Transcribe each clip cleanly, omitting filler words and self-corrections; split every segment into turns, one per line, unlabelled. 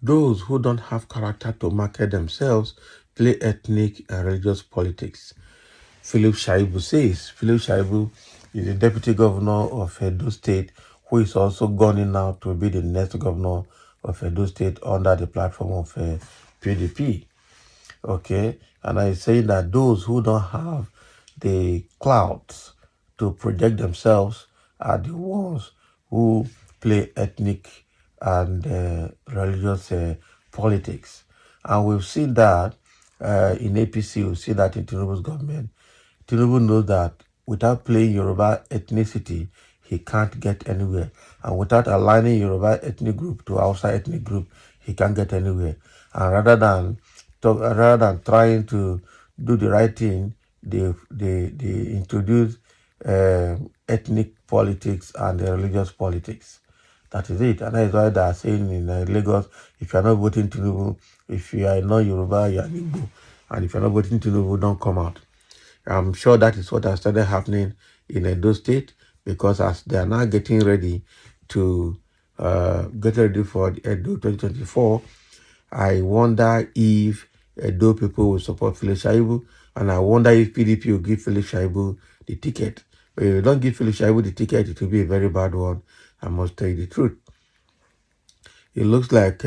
Those who don't have character to market themselves play ethnic and religious politics. Philip Shaibu says. Philip Shaibu is the deputy governor of Edo State, who is also gunning now to be the next governor of Edo State under the platform of PDP. Okay, and I say that those who don't have the clouds to project themselves are the ones who play ethnic and religious politics. And we've seen that in APC, we've seen that in Tinubu's government. Tinubu knows that without playing Yoruba ethnicity, he can't get anywhere. And without aligning Yoruba ethnic group to outside ethnic group, he can't get anywhere. And rather than trying to do the right thing, they introduce ethnic politics and religious politics. That is it. And that is why they are saying in Lagos, if you are not voting Tinubu, if you are not Yoruba, you are Igbo. And if you are not voting Tinubu, don't come out. I'm sure that is what has started happening in Edo State, because as they are now getting ready to get ready for the Edo 2024, I wonder if Edo people will support Philip Shaibu, and I wonder if PDP will give Philip Shaibu the ticket. But if you don't give Philip Shaibu the ticket, it will be a very bad one. I must tell you the truth. It looks like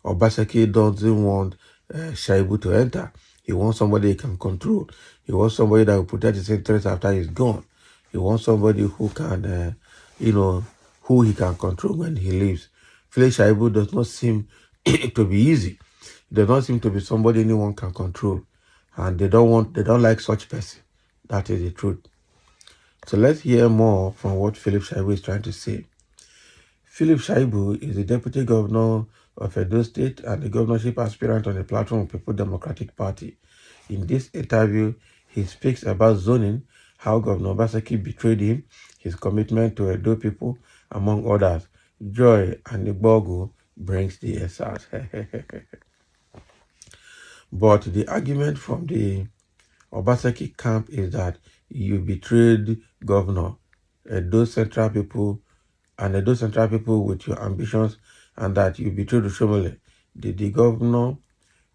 Obaseki doesn't want Shaibu to enter. He wants somebody he can control. He wants somebody that will protect his interests after he's gone. He wants somebody who can, who he can control when he leaves. Philip Shaibu does not seem to be easy. It does not seem to be somebody anyone can control. And they don't like such person. That is the truth. So let's hear more from what Philip Shaibu is trying to say. Philip Shaibu is the deputy governor of Edo State and the governorship aspirant on the platform of People Democratic Party. In this interview, he speaks about zoning, how Governor Obaseki betrayed him, his commitment to Edo people, among others. Joy and Igbogu brings the SRs. But the argument from the Obaseki camp is that you betrayed Governor, Edo Central people, and Edo Central people with your ambitions, and that you betrayed Oshomole. Did the governor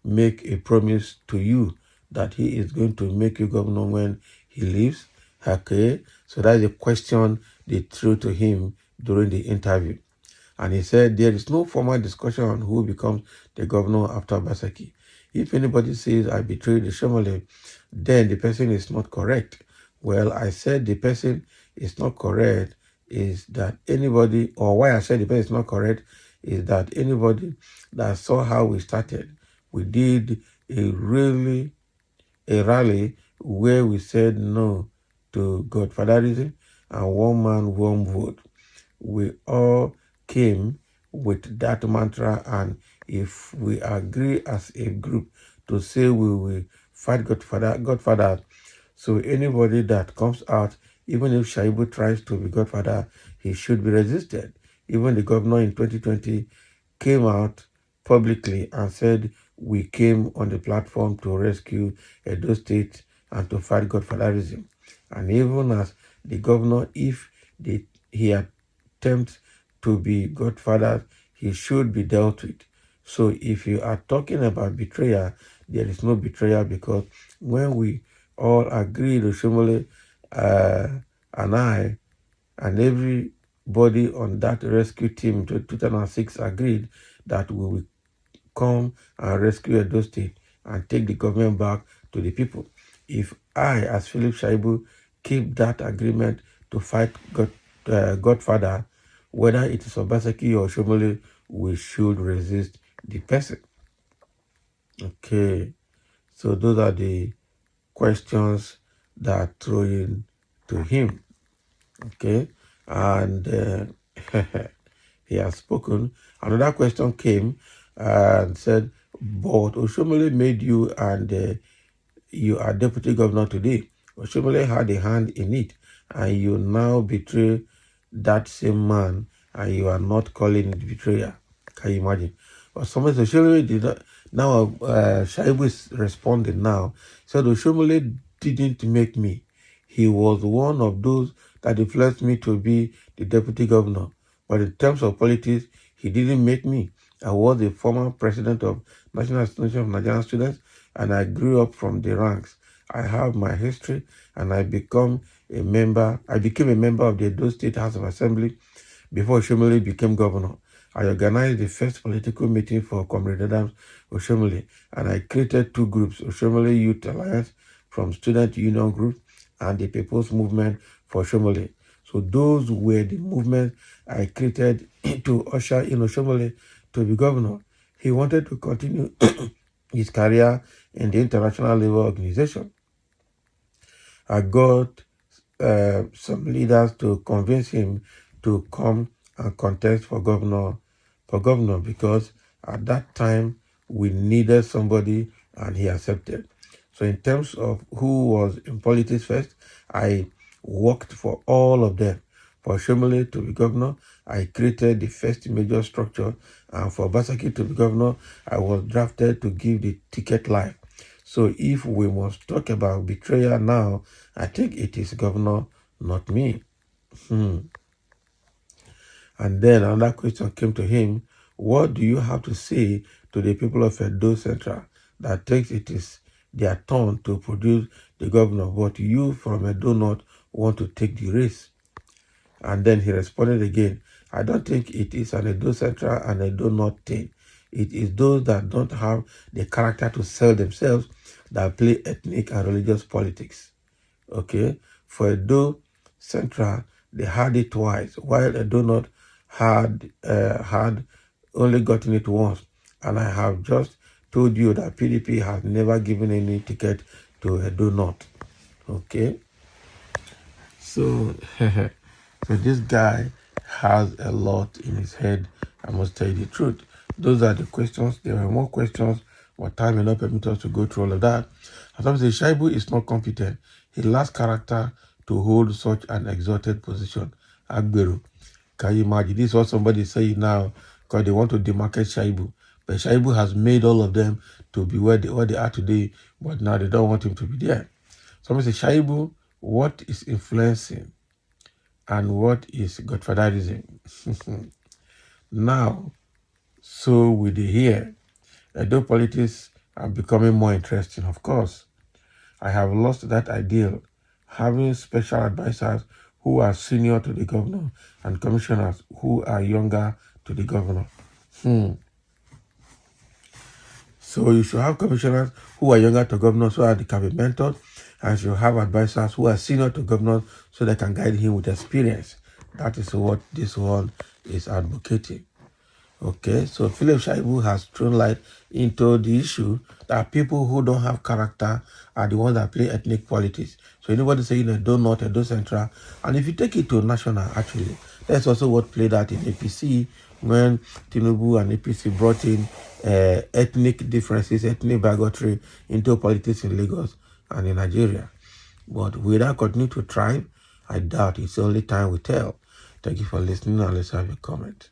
make a promise to you that he is going to make you governor when he leaves? Okay, so that's the question they threw to him during the interview. And he said there is no formal discussion on who becomes the governor after Basaki. If anybody says I betrayed the Shomole, then the person is not correct. Well, I said the person is not correct is that anybody, or why I said the person is not correct is that anybody that saw how we started, we did a rally where we said no to Godfatherism and one man, one vote. We all came with that mantra, and if we agree as a group to say we will fight Godfather, so anybody that comes out, even if Shaibu tries to be Godfather, he should be resisted. Even the governor in 2020 came out publicly and said we came on the platform to rescue Edo State and to fight Godfatherism. And even as the governor, if he attempts to be Godfather, he should be dealt with. So if you are talking about betrayal, there is no betrayal, because when we all agreed, Oshomole and I and everybody on that rescue team to 2006 agreed that we will come and rescue Edo State and take the government back to the people. If I, as Philip Shaibu, keep that agreement to fight Godfather, whether it is Obaseki or Shomole, we should resist the person. Okay, so those are the questions that are thrown to him. Okay, and he has spoken. Another question came and said, but Oshomole made you, and you are deputy governor today. Oshomole had a hand in it, and you now betray that same man, and you are not calling it betrayal. Can you imagine? But somebody Oshomole did not. Now, Shaibu is responding now. Said Oshomole didn't make me. He was one of those that influenced me to be the deputy governor. But in terms of politics, he didn't make me. I was a former president of National Association of Nigerian Students, and I grew up from the ranks. I have my history, and I became a member of the Edo State House of Assembly before Oshomole became governor. I organized the first political meeting for Comrade Adams Oshomole, and I created two groups, Oshomole Youth Alliance from Student Union Group and the People's Movement for Oshomole. So those were the movements I created to usher in Oshomole to be governor. He wanted to continue his career in the International Labour Organization. I got some leaders to convince him to come and contest for governor because at that time we needed somebody and he accepted. So in terms of who was in politics first, I worked for all of them. For Shomole to be governor, I created the first major structure, and for Basaki to be governor, I was drafted to give the ticket life. So if we must talk about betrayal now, I think it is governor, not me. And then another question came to him: what do you have to say to the people of Edo Central that thinks it is their turn to produce the governor, but you from Edo North want to take the race? And then he responded again: I don't think it is an Edo Central and Edo North thing. It is those that don't have the character to sell themselves that play ethnic and religious politics. Okay? For Edo Central, they had it twice, while Edo North had only gotten it once. And I have just told you that PDP has never given any ticket to Edo North. Okay? So, so this guy has a lot in his head. I must tell you the truth. Those are the questions. There were more questions, but time will not permit us to go through all of that. As I say, Shaibu is not competent. He lacks character to hold such an exalted position. Agberu. Can you imagine? This is what somebody is saying now because they want to demarcate Shaibu. But Shaibu has made all of them to be where they are today, but now they don't want him to be there. Somebody say, Shaibu, what is influencing and what is godfatherism? Now, so with the here, Edo politics are becoming more interesting, of course. I have lost that ideal, having special advisors who are senior to the governor and commissioners who are younger to the governor. So you should have commissioners who are younger to governors so that they can be mentored, and you have advisors who are senior to governors so they can guide him with experience. That is what this one is advocating. Okay, so Philip Shaibu has thrown light into the issue that people who don't have character are the ones that play ethnic politics. So anybody saying Edo North, Edo Central, and if you take it to national, actually, that's also what played out in APC when Tinubu and APC brought in ethnic differences, ethnic bigotry into politics in Lagos and in Nigeria. But will that continue to thrive? I doubt. It's only time will tell. Thank you for listening, and let's have a comment.